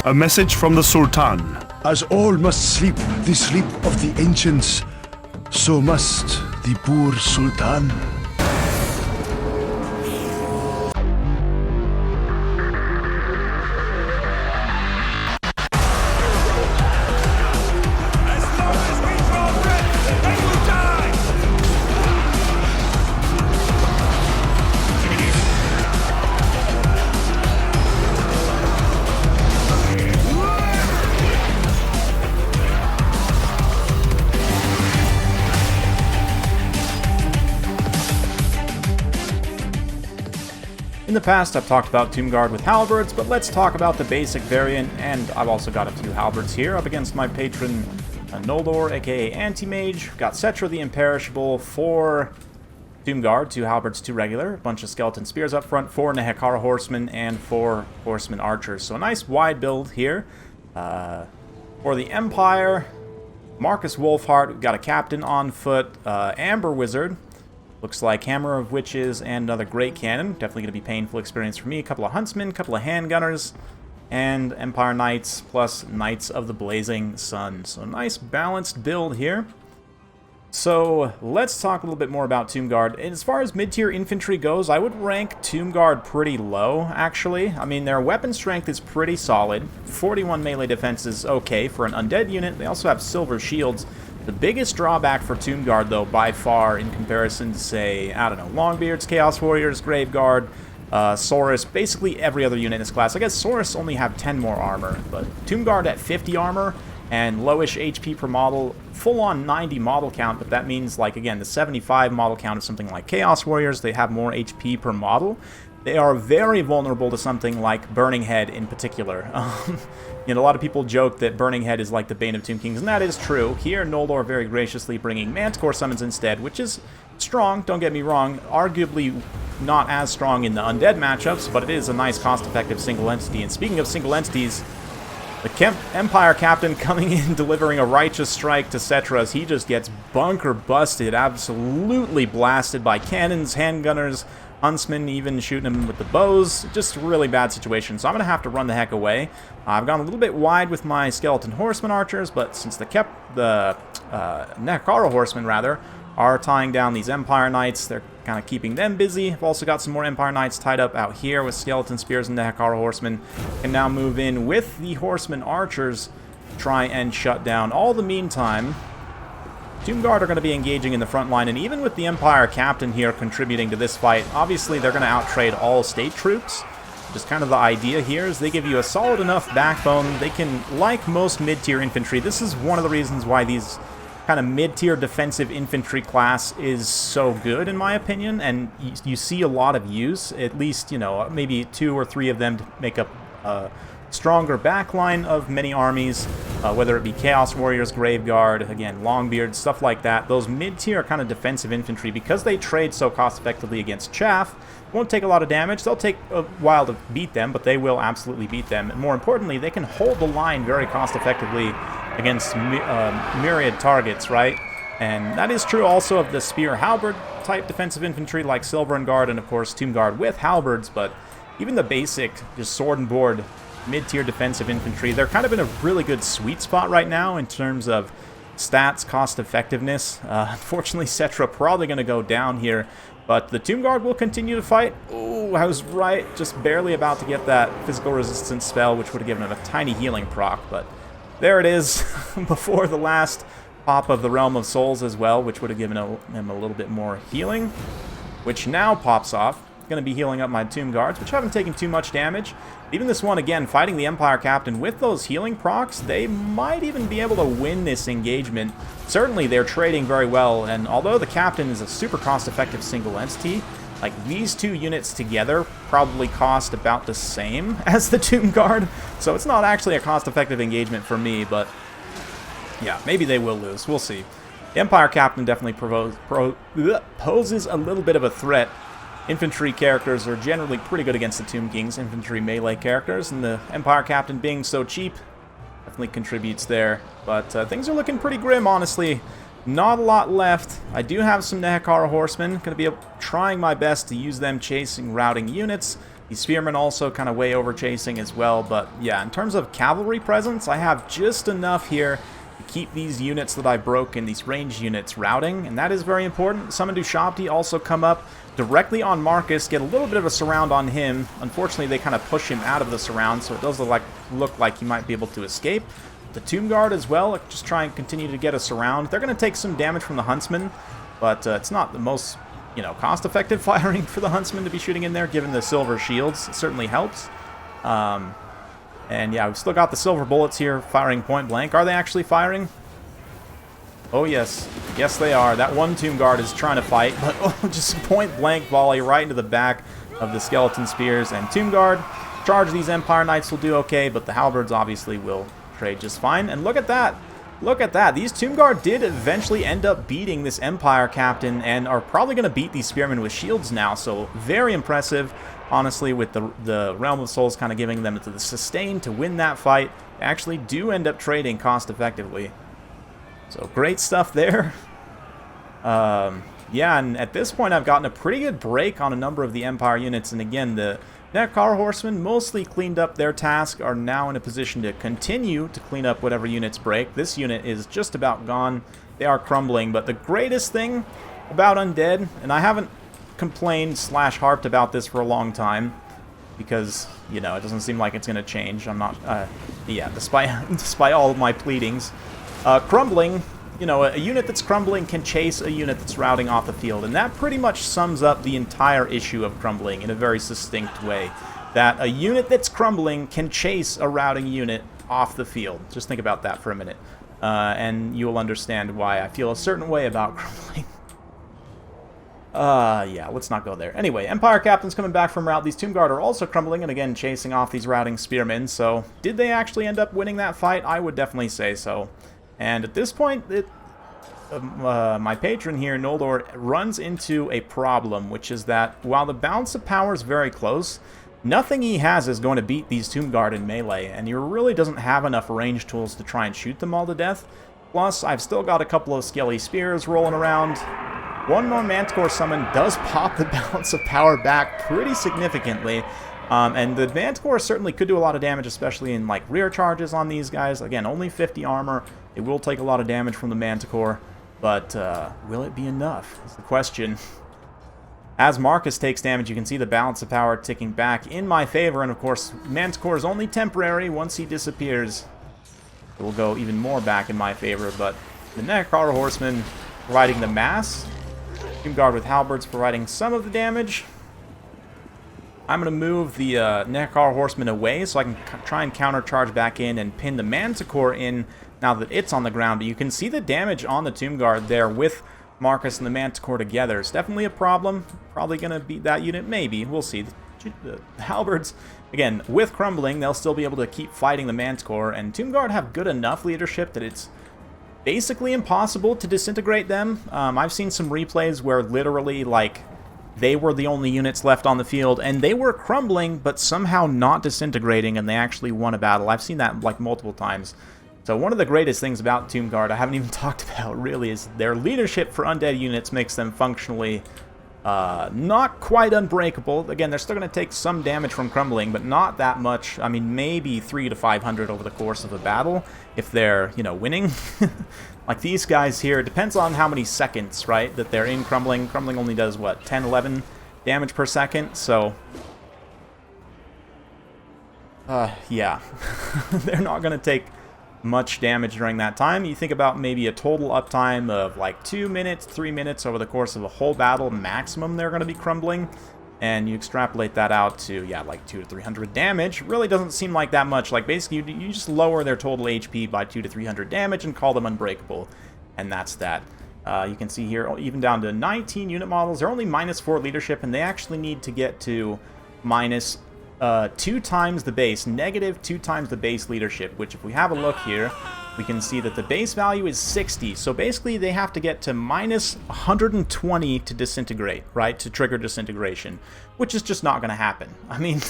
A message from the Sultan. As all must sleep the sleep of the ancients, so must the poor Sultan. In the past, I've talked about Tomb Guard with halberds, but let's talk about the basic variant, and I've also got a few halberds here up against my patron Noldor, aka Anti-Mage. Got Cetra the Imperishable, 4 Tomb Guard, 2 halberds, 2 regular, a bunch of skeleton spears up front, 4 Nehekara horsemen, and 4 horsemen archers. So a nice wide build here. For the Empire, Marcus Wolfheart, we've got a captain on foot, Amber Wizard, looks like Hammer of Witches and another Great Cannon. Definitely going to be painful experience for me. A couple of Huntsmen, a couple of Handgunners, and Empire Knights plus Knights of the Blazing Sun. So nice balanced build here. So let's talk a little bit more about Tomb Guard. As far as mid-tier infantry goes, I would rank Tomb Guard pretty low, actually. I mean, their weapon strength is pretty solid. 41 melee defense is okay for an undead unit. They also have silver shields. The biggest drawback for Tomb Guard, though, by far, in comparison to, say, I don't know, Longbeards, Chaos Warriors, Grave Guard, Saurus, basically every other unit in this class. I guess Saurus only have 10 more armor, but Tomb Guard at 50 armor and lowish HP per model, full-on 90 model count, but that means, like, again, the 75 model count of something like Chaos Warriors, they have more HP per model. They are very vulnerable to something like Burning Head in particular. You know, a lot of people joke that Burning Head is like the Bane of Tomb Kings, and that is true. Here, Noldor very graciously bringing Manticore summons instead, which is strong, don't get me wrong. Arguably not as strong in the undead matchups, but it is a nice cost-effective single entity. And speaking of single entities, the Empire Captain coming in, delivering a righteous strike to Cetra as he just gets bunker busted, absolutely blasted by cannons, handgunners, Huntsmen, even shooting him with the bows. Just a really bad situation, so I'm going to have to run the heck away. I've gone a little bit wide with my Skeleton Horseman archers, but since the Nehekara Horsemen, rather, are tying down these Empire Knights, they're kind of keeping them busy. I've also got some more Empire Knights tied up out here with Skeleton Spears and Nehekara Horsemen. Can now move in with the Horsemen Archers, try and shut down. All the meantime, Tomb Guard are going to be engaging in the front line, and even with the Empire Captain here contributing to this fight, obviously they're going to outtrade all state troops. Just kind of the idea here is they give you a solid enough backbone. They can, like most mid-tier infantry, this is one of the reasons why these kind of mid-tier defensive infantry class is so good, in my opinion, and you see a lot of use, at least, you know, maybe 2 or 3 of them to make up a stronger backline of many armies, whether it be Chaos Warriors, Grave Guard, again, Longbeard, stuff like that. Those mid-tier kind of defensive infantry, because they trade so cost-effectively against chaff, won't take a lot of damage. They'll take a while to beat them, but they will absolutely beat them. And more importantly, they can hold the line very cost-effectively against myriad targets, right? And that is true also of the Spear Halberd type defensive infantry like Silver and Guard and, of course, Tomb Guard with halberds, but even the basic, just sword and board mid-tier defensive infantry, they're kind of in a really good sweet spot right now in terms of stats, cost-effectiveness. Unfortunately, Cetra probably going to go down here, but the Tomb Guard will continue to fight. Ooh, I was right, just barely about to get that physical resistance spell, which would have given him a tiny healing proc, but there it is, before the last pop of the Realm of Souls as well, which would have given him a little bit more healing, which now pops off. Going to be healing up my Tomb Guards, which haven't taken too much damage. Even this one, again, fighting the Empire Captain with those healing procs, they might even be able to win this engagement. Certainly, they're trading very well, and although the Captain is a super cost-effective single entity, like, these two units together probably cost about the same as the Tomb Guard, so it's not actually a cost-effective engagement for me, but yeah, maybe they will lose. We'll see. The Empire Captain definitely poses a little bit of a threat. Infantry characters are generally pretty good against the Tomb Kings, infantry melee characters, and the Empire Captain being so cheap definitely contributes there. But things are looking pretty grim, honestly. Not a lot left. I do have some Nehekara Horsemen. Going to be trying my best to use them chasing routing units. The spearmen also kind of way over chasing as well, but yeah, in terms of cavalry presence, I have just enough here to keep these units that I broke in, these ranged units, routing, and that is very important. Summon Dushabti also come up directly on Marcus, get a little bit of a surround on him. Unfortunately, they kind of push him out of the surround, so it does look like he might be able to escape. The Tomb Guard as well, just try and continue to get a surround. They're going to take some damage from the Huntsman, but it's not the most, you know, cost-effective firing for the Huntsman to be shooting in there, given the silver shields. It certainly helps. And yeah, we've still got the silver bullets here firing point blank. Are they actually firing? Oh, yes. Yes, they are. That one Tomb Guard is trying to fight, but oh, just point blank volley right into the back of the Skeleton Spears. And Tomb Guard, charge these Empire Knights will do okay, but the Halberds obviously will trade just fine. And look at that. Look at that. These Tomb Guard did eventually end up beating this Empire Captain and are probably going to beat these Spearmen with shields now. So very impressive, honestly, with the Realm of Souls kind of giving them the sustain to win that fight. They actually do end up trading cost effectively. So great stuff there. Yeah, and at this point I've gotten a pretty good break on a number of the Empire units. And again, the Nekar Horsemen mostly cleaned up their task, are now in a position to continue to clean up whatever units break. This unit is just about gone. They are crumbling, but the greatest thing about Undead, and I haven't complained / harped about this for a long time, because, you know, it doesn't seem like it's going to change. I'm not, yeah, despite all of my pleadings. Crumbling, you know, a unit that's crumbling can chase a unit that's routing off the field, and that pretty much sums up the entire issue of crumbling in a very succinct way. That a unit that's crumbling can chase a routing unit off the field. Just think about that for a minute, and you'll understand why I feel a certain way about crumbling. Yeah, let's not go there. Anyway, Empire Captain's coming back from route. These Tomb Guard are also crumbling, and again, chasing off these routing Spearmen. So, did they actually end up winning that fight? I would definitely say so. And at this point, my patron here, Noldor, runs into a problem, which is that while the balance of power is very close, nothing he has is going to beat these Tomb Guard in melee, and he really doesn't have enough range tools to try and shoot them all to death. Plus, I've still got a couple of Skelly Spears rolling around. One more Manticore summon does pop the balance of power back pretty significantly. And the Manticore certainly could do a lot of damage, especially in like rear charges on these guys. Again, only 50 armor. It will take a lot of damage from the Manticore, but will it be enough is the question. As Marcus takes damage, you can see the balance of power ticking back in my favor, and of course, Manticore is only temporary. Once he disappears, it will go even more back in my favor, but the Nekar Horsemen providing the mass, Tomb Guard with Halberds providing some of the damage. I'm going to move the Nekar Horsemen away so I can try and countercharge back in and pin the Manticore in now that it's on the ground. But you can see the damage on the Tomb Guard there with Marcus and the Manticore together. It's definitely a problem. Probably going to beat that unit, maybe. We'll see. The Halberds, again, with crumbling, they'll still be able to keep fighting the Manticore. And Tomb Guard have good enough leadership that it's basically impossible to disintegrate them. I've seen some replays where literally, like, they were the only units left on the field, and they were crumbling, but somehow not disintegrating, and they actually won a battle. I've seen that, like, multiple times. So one of the greatest things about Tomb Guard, I haven't even talked about, really, is their leadership for undead units makes them functionally not quite unbreakable. Again, they're still going to take some damage from crumbling, but not that much. I mean, maybe 300 to 500 over the course of a battle, if they're, you know, winning. Like these guys here, it depends on how many seconds, right, that they're in crumbling. Crumbling only does, what, 10, 11 damage per second? So, yeah. They're not going to take much damage during that time. You think about maybe a total uptime of like 2 minutes, 3 minutes over the course of a whole battle maximum they're going to be crumbling. And you extrapolate that out to, yeah, like 200 to 300 damage. Really doesn't seem like that much. Like, basically, you just lower their total HP by 200 to 300 damage and call them unbreakable. And that's that. You can see here, even down to 19 unit models, they're only -4 leadership, and they actually need to get to minus 2 times the base, negative 2 times the base leadership, which if we have a look here, we can see that the base value is 60. So basically they have to get to minus 120 to disintegrate, right? To trigger disintegration, which is just not going to happen. I mean,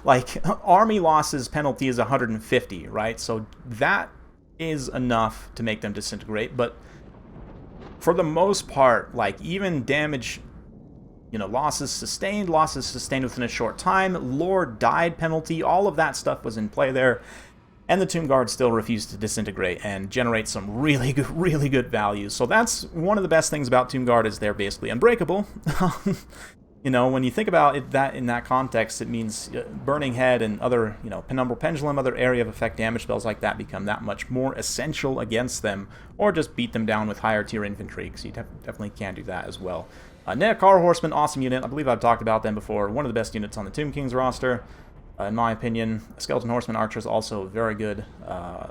like, army losses penalty is 150, right? So that is enough to make them disintegrate, but for the most part, like, even damage losses sustained within a short time, lore died penalty, all of that stuff was in play there. And the Tomb Guard still refused to disintegrate and generate some really good value. So that's one of the best things about Tomb Guard, is they're basically unbreakable. When you think about it in that context, it means Burning Head and other, Penumbral Pendulum, other area of effect damage spells like that become that much more essential against them, or just beat them down with higher tier infantry, because you definitely can do that as well. Nehekara Horsemen, awesome unit. I believe I've talked about them before. One of the best units on the Tomb King's roster. In my opinion. Skeleton Horseman Archers also very good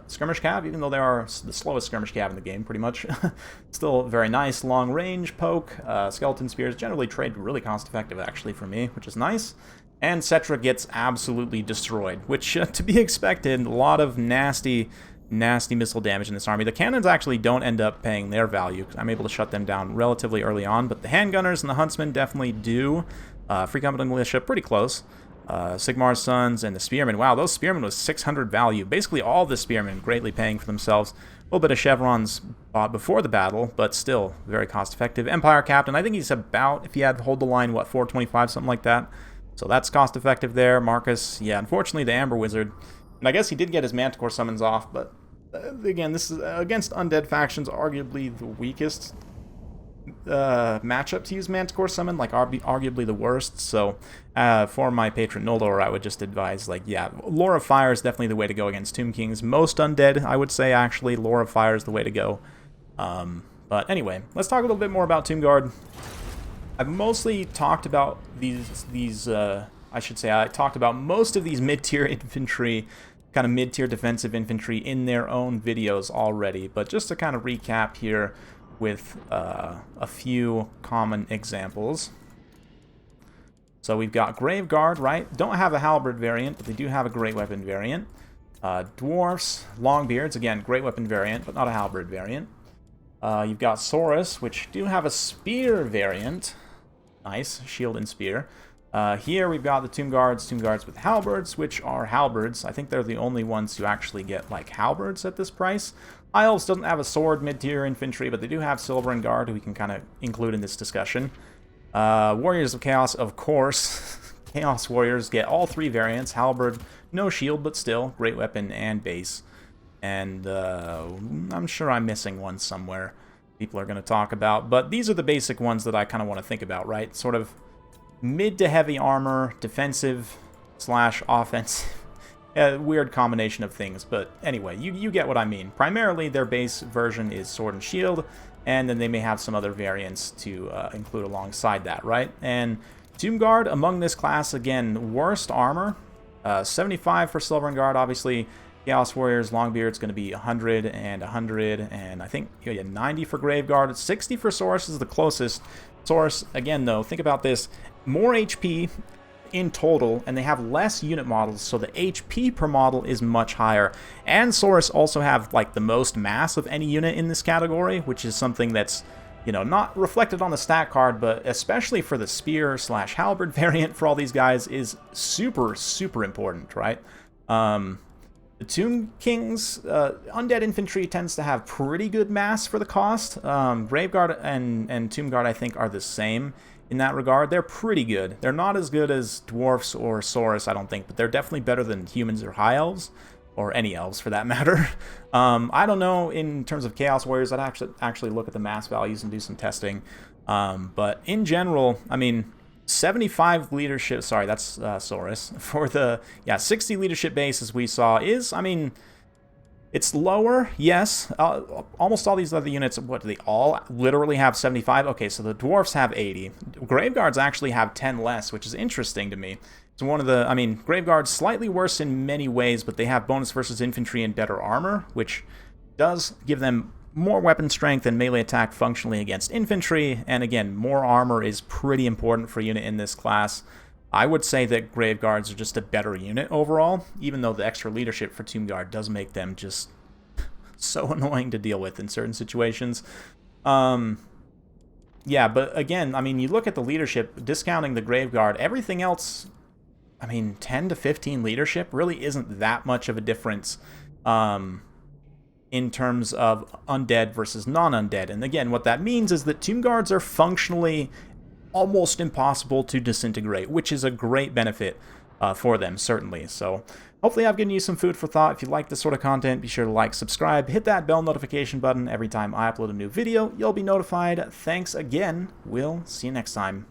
skirmish cav, even though they are the slowest skirmish cav in the game, pretty much. Still very nice long range poke. Skeleton Spears generally trade really cost effective, actually, for me, which is nice. And Cetra gets absolutely destroyed, which to be expected. A lot of nasty missile damage in this army. The cannons actually don't end up paying their value, because I'm able to shut them down relatively early on, but the handgunners and the huntsmen definitely do. Free Company Militia, pretty close. Sigmar's Sons and the Spearmen. Wow, those Spearmen was 600 value. Basically all the Spearmen greatly paying for themselves. A little bit of chevrons bought before the battle, but still very cost effective. Empire Captain, I think he's about, if he had to hold the line, 425, something like that. So that's cost effective there. Marcus, yeah, unfortunately the Amber Wizard. And I guess he did get his Manticore summons off, but again, this is against undead factions, arguably the weakest matchup to use Manticore Summon, arguably the worst. So for my patron Noldor, I would just advise, Lore of Fire is definitely the way to go against Tomb Kings. Most undead, I would say, actually, Lore of Fire is the way to go. But anyway, let's talk a little bit more about Tomb Guard. I've mostly talked about I talked about most of these mid-tier infantry, kind of mid-tier defensive infantry in their own videos already, but just to kind of recap here with a few common examples. So we've got Grave Guard, right? Don't have a Halberd variant, but they do have a Great Weapon variant. Dwarfs, Longbeards, again, Great Weapon variant, but not a Halberd variant. You've got Saurus, which do have a Spear variant. Nice, Shield and Spear. Here we've got the Tomb Guards with Halberds, which are Halberds. I think they're the only ones who actually get, Halberds at this price. Isles doesn't have a sword mid-tier infantry, but they do have Silver and Guard, who we can kind of include in this discussion. Warriors of Chaos, of course. Chaos Warriors get all three variants. Halberd, no shield, but still, Great Weapon and base. And I'm sure I'm missing one somewhere people are going to talk about. But these are the basic ones that I kind of want to think about, right? Sort of mid to heavy armor, defensive / offensive. Weird combination of things, but anyway, you get what I mean. Primarily, their base version is Sword and Shield, and then they may have some other variants to include alongside that, right? And Tomb Guard, among this class, again, worst armor, 75 for Silver and Guard, obviously. Chaos Warriors, Longbeard's going to be 100 and 100, and I think 90 for Grave Guard. 60 for Saurus is the closest. Saurus, again, though, think about this. More HP in total, and they have less unit models, so the HP per model is much higher. And Saurus also have the most mass of any unit in this category, which is something that's not reflected on the stat card, but especially for the Spear / Halberd variant for all these guys is super important, right? The Tomb Kings, Undead Infantry tends to have pretty good mass for the cost. Graveguard and Tomb Guard, I think, are the same in that regard. They're pretty good. They're not as good as Dwarfs or Saurus, I don't think, but they're definitely better than humans or High Elves, or any elves for that matter. I don't know, in terms of Chaos Warriors, I'd actually look at the mass values and do some testing. But in general, I mean, 75 leadership, sorry, that's Saurus. For the, 60 leadership base, as we saw, is, I mean, it's lower, yes. Almost all these other units, what, do they all literally have 75? Okay, so the Dwarfs have 80. Graveguards actually have 10 less, which is interesting to me. It's one of the, I mean, Graveguards slightly worse in many ways, but they have bonus versus infantry and better armor, which does give them more weapon strength and melee attack functionally against infantry. And again, more armor is pretty important for a unit in this class. I would say that Graveguards are just a better unit overall, even though the extra leadership for Tomb Guard does make them just so annoying to deal with in certain situations. Yeah, but again, I mean, you look at the leadership, discounting the Graveguard, everything else, I mean, 10 to 15 leadership really isn't that much of a difference in terms of undead versus non-undead. And again, what that means is that Tomb Guards are functionally almost impossible to disintegrate, which is a great benefit for them, certainly. So hopefully I've given you some food for thought. If you like this sort of content, be sure to like, subscribe, hit that bell notification button. Every time I upload a new video, you'll be notified. Thanks again. We'll see you next time.